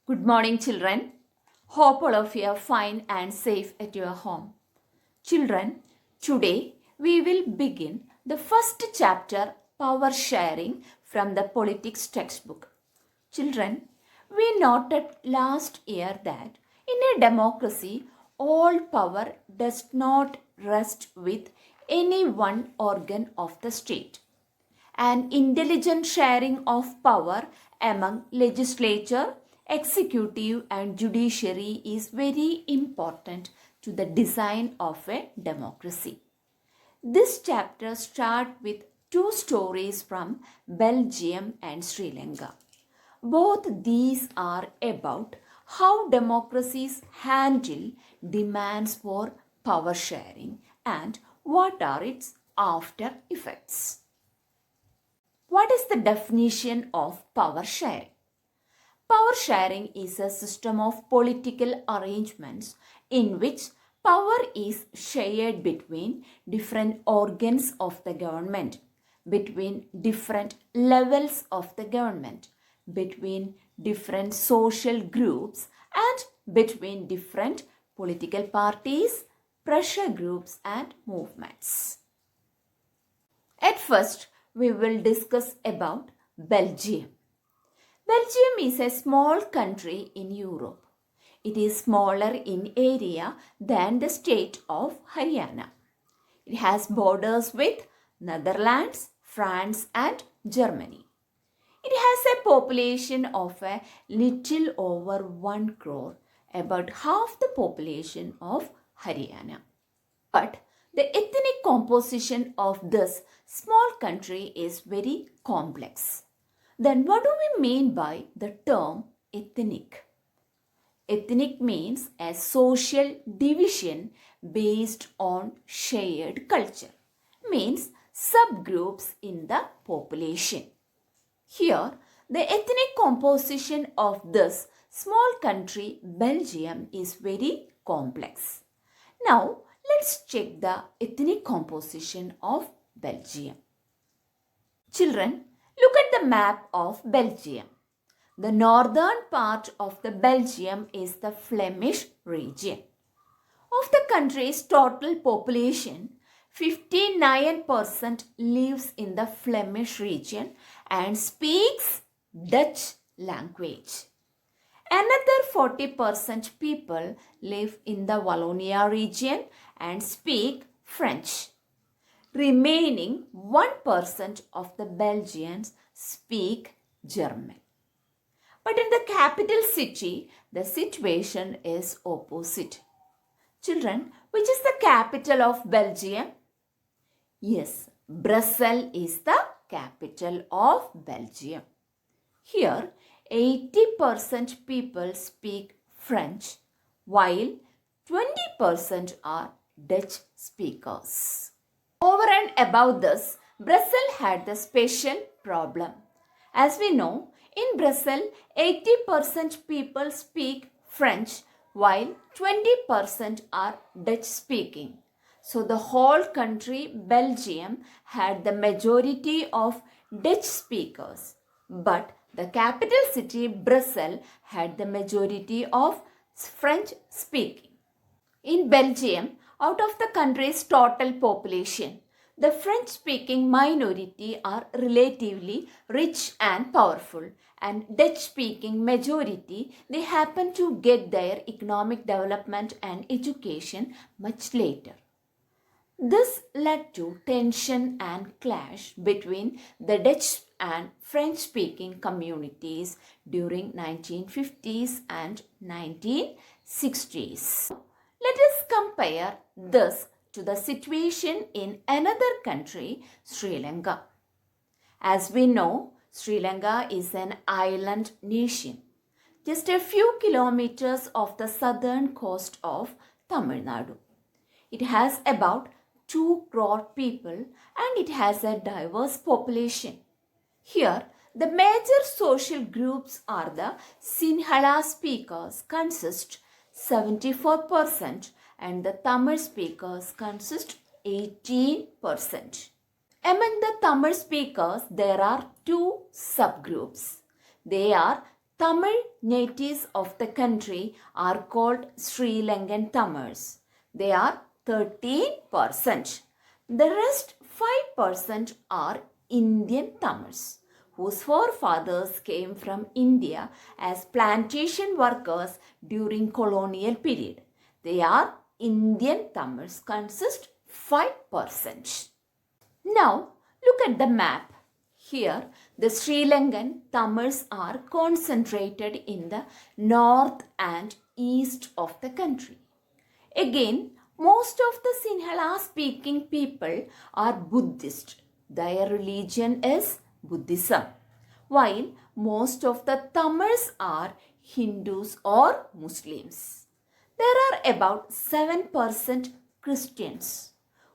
Good morning, children. Hope all of you are fine and safe at your home. Children, today we will begin the first chapter, Power Sharing, from the Politics textbook. Children, we noted last year that in a democracy, all power does not rest with any one organ of the state. An intelligent sharing of power among legislature, executive and judiciary is very important to the design of a democracy. This chapter starts with two stories from Belgium and Sri Lanka. Both these are about how democracies handle demands for power sharing and what are its after effects. What is the definition of power sharing? Power sharing is a system of political arrangements in which power is shared between different organs of the government, between different levels of the government, between different social groups, and between different political parties, pressure groups, and movements. At first, we will discuss about Belgium. Belgium is a small country in Europe. It is smaller in area than the state of Haryana. It has borders with Netherlands, France and Germany. It has a population of a little over 1 crore, about half the population of Haryana. But the ethnic composition of this small country is very complex. Then what do we mean by the term ethnic? Ethnic means a social division based on shared culture, means subgroups in the population. Here, the ethnic composition of this small country, Belgium, is very complex. Now, let's check the ethnic composition of Belgium. Children, look at the map of Belgium. The northern part of the Belgium is the Flemish region. Of the country's total population, 59% lives in the Flemish region and speaks Dutch language. Another 40% people live in the Wallonia region and speak French. Remaining 1% of the Belgians speak German. But in the capital city, the situation is opposite. Children, which is the capital of Belgium? Yes, Brussels is the capital of Belgium. Here, 80% people speak French, while 20% are Dutch speakers. Over and above this, Brussels had the special problem. As we know, in Brussels, 80% people speak French, while 20% are Dutch speaking. So the whole country, Belgium, had the majority of Dutch speakers. But the capital city, Brussels, had the majority of French speaking. In Belgium, out of the country's total population, the French-speaking minority are relatively rich and powerful, and Dutch-speaking majority, they happen to get their economic development and education much later. This led to tension and clash between the Dutch and French-speaking communities during 1950s and 1960s. Let us compare this to the situation in another country, Sri Lanka. As we know, Sri Lanka is an island nation, just a few kilometers off the southern coast of Tamil Nadu. It has about 2 crore people and it has a diverse population. Here, the major social groups are the Sinhala speakers consist 74% and the Tamil speakers consist 18%. Among the Tamil speakers, there are two subgroups. They are Tamil natives of the country are called Sri Lankan Tamils. They are 13%. The rest 5% are Indian Tamils, whose forefathers came from India as plantation workers during colonial period. They are Indian Tamils, consist 5%. Now look at the map. Here the Sri Lankan Tamils are concentrated in the north and east of the country. Again, most of the Sinhala speaking people are Buddhist. Their religion is Buddhism, while most of the Tamils are Hindus or Muslims. There are about 7% Christians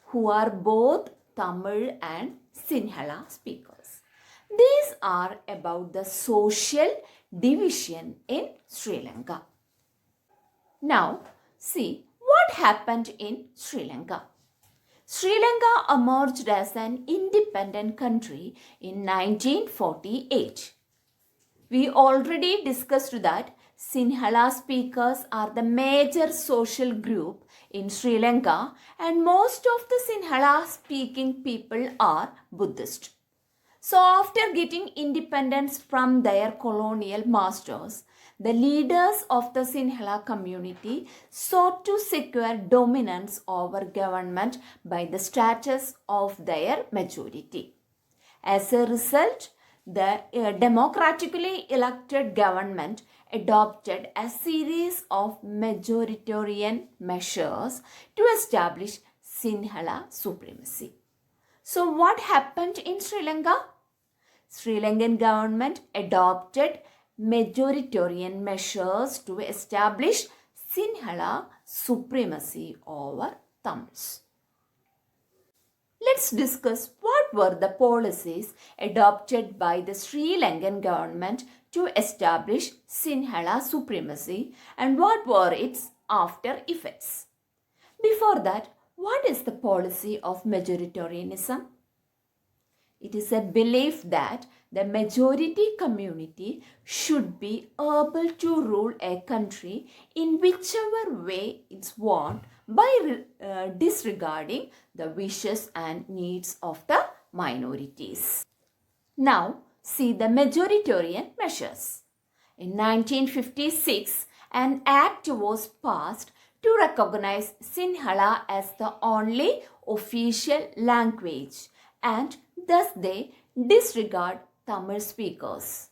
who are both Tamil and Sinhala speakers. These are about the social division in Sri Lanka. Now, see what happened in Sri Lanka. Sri Lanka emerged as an independent country in 1948. We already discussed that Sinhala speakers are the major social group in Sri Lanka and most of the Sinhala speaking people are Buddhist. So after getting independence from their colonial masters, the leaders of the Sinhala community sought to secure dominance over government by the status of their majority. As a result, the democratically elected government adopted a series of majoritarian measures to establish Sinhala supremacy. So what happened in Sri Lanka? Sri Lankan government adopted majoritarian measures to establish Sinhala supremacy over Tamils. Let's discuss what were the policies adopted by the Sri Lankan government to establish Sinhala supremacy and what were its after effects. Before that, what is the policy of majoritarianism? It is a belief that the majority community should be able to rule a country in whichever way it's want by disregarding the wishes and needs of the minorities. Now, see the majoritarian measures. In 1956, an act was passed to recognize Sinhala as the only official language and thus they disregard Tamil speakers.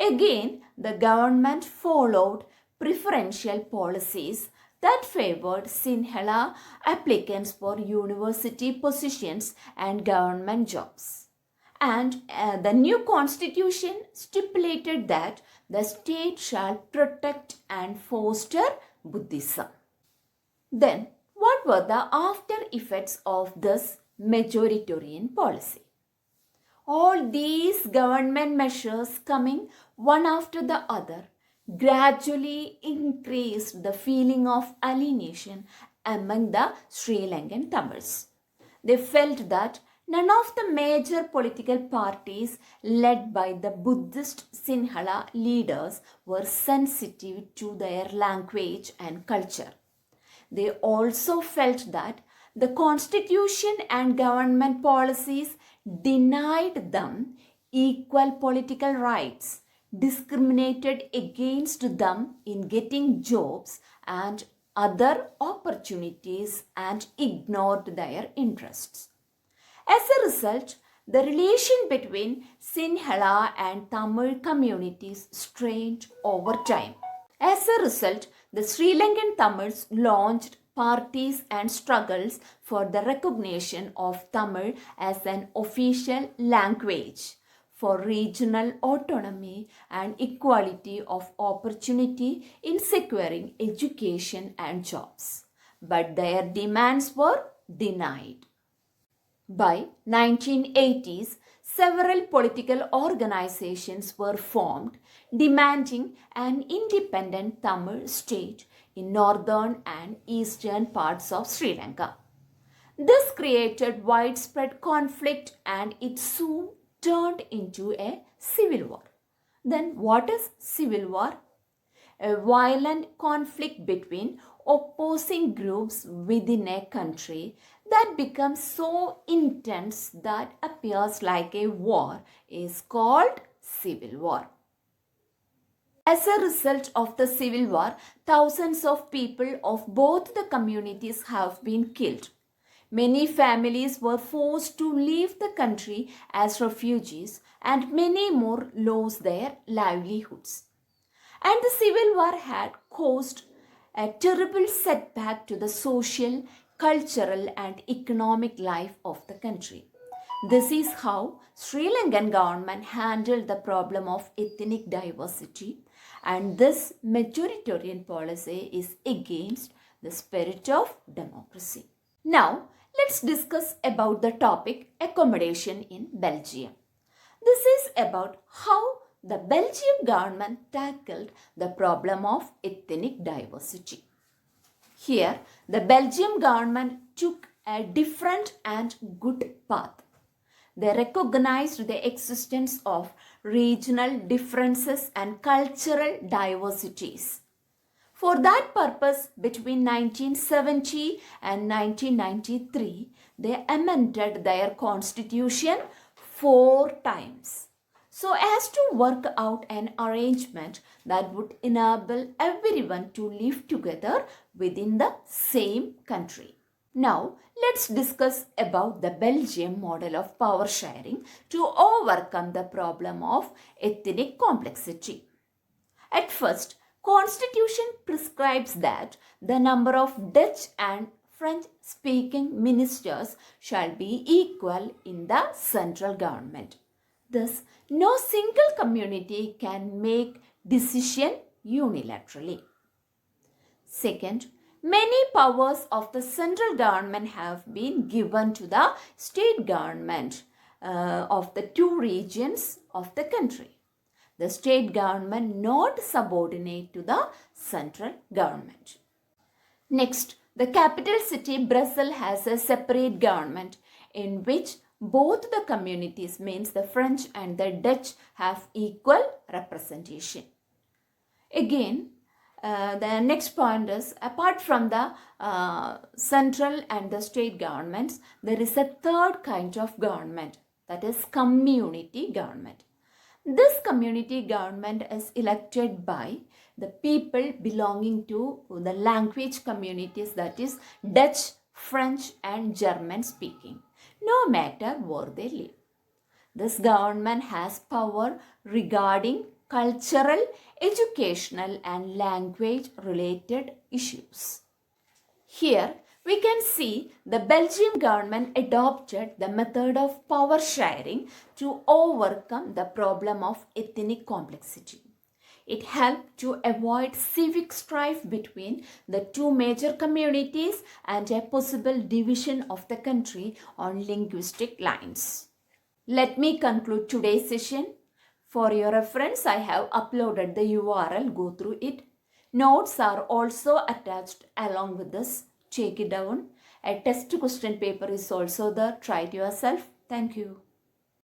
Again, the government followed preferential policies that favored Sinhala applicants for university positions and government jobs. And the new constitution stipulated that the state shall protect and foster Buddhism. Then, what were the after effects of this majoritarian policy? All these government measures coming one after the other gradually increased the feeling of alienation among the Sri Lankan Tamils. They felt that none of the major political parties led by the Buddhist Sinhala leaders were sensitive to their language and culture. They also felt that the constitution and government policies denied them equal political rights, discriminated against them in getting jobs and other opportunities, and ignored their interests. As a result, the relation between Sinhala and Tamil communities strained over time. As a result, the Sri Lankan Tamils launched parties and struggles for the recognition of Tamil as an official language, for regional autonomy and equality of opportunity in securing education and jobs. But their demands were denied. By 1980s, several political organizations were formed demanding an independent Tamil state in northern and eastern parts of Sri Lanka. This created widespread conflict and it soon turned into a civil war. Then what is civil war? A violent conflict between opposing groups within a country that becomes so intense that appears like a war is called civil war. As a result of the civil war, thousands of people of both the communities have been killed. Many families were forced to leave the country as refugees, and many more lost their livelihoods. And the civil war had caused a terrible setback to the social, cultural and economic life of the country. This is how Sri Lankan government handled the problem of ethnic diversity, and this majoritarian policy is against the spirit of democracy. Now, let's discuss about the topic accommodation in Belgium. This is about how the Belgian government tackled the problem of ethnic diversity. Here, the Belgian government took a different and good path. They recognized the existence of regional differences and cultural diversities. For that purpose, between 1970 and 1993, they amended their constitution 4 times so as to work out an arrangement that would enable everyone to live together within the same country. Now, let's discuss about the Belgium model of power sharing to overcome the problem of ethnic complexity. At first, Constitution prescribes that the number of Dutch and French-speaking ministers shall be equal in the central government. Thus, no single community can make decision unilaterally. Second, many powers of the central government have been given to the state government of the 2 regions of the country. The state government not subordinate to the central government. Next, the capital city Brussels has a separate government in which both the communities, means the French and the Dutch, have equal representation. Again, the next point is, apart from the central and the state governments, there is a third kind of government, that is community government. This community government is elected by the people belonging to the language communities, that is Dutch, French and German speaking, no matter where they live. This government has power regarding cultural, educational and language related issues. Here we can see the Belgian government adopted the method of power sharing to overcome the problem of ethnic complexity. It helped to avoid civic strife between the 2 major communities and a possible division of the country on linguistic lines. Let me conclude today's session. For your reference, I have uploaded the URL. Go through it. Notes are also attached along with this. Take it down. A test question paper is also there. Try it yourself. Thank you.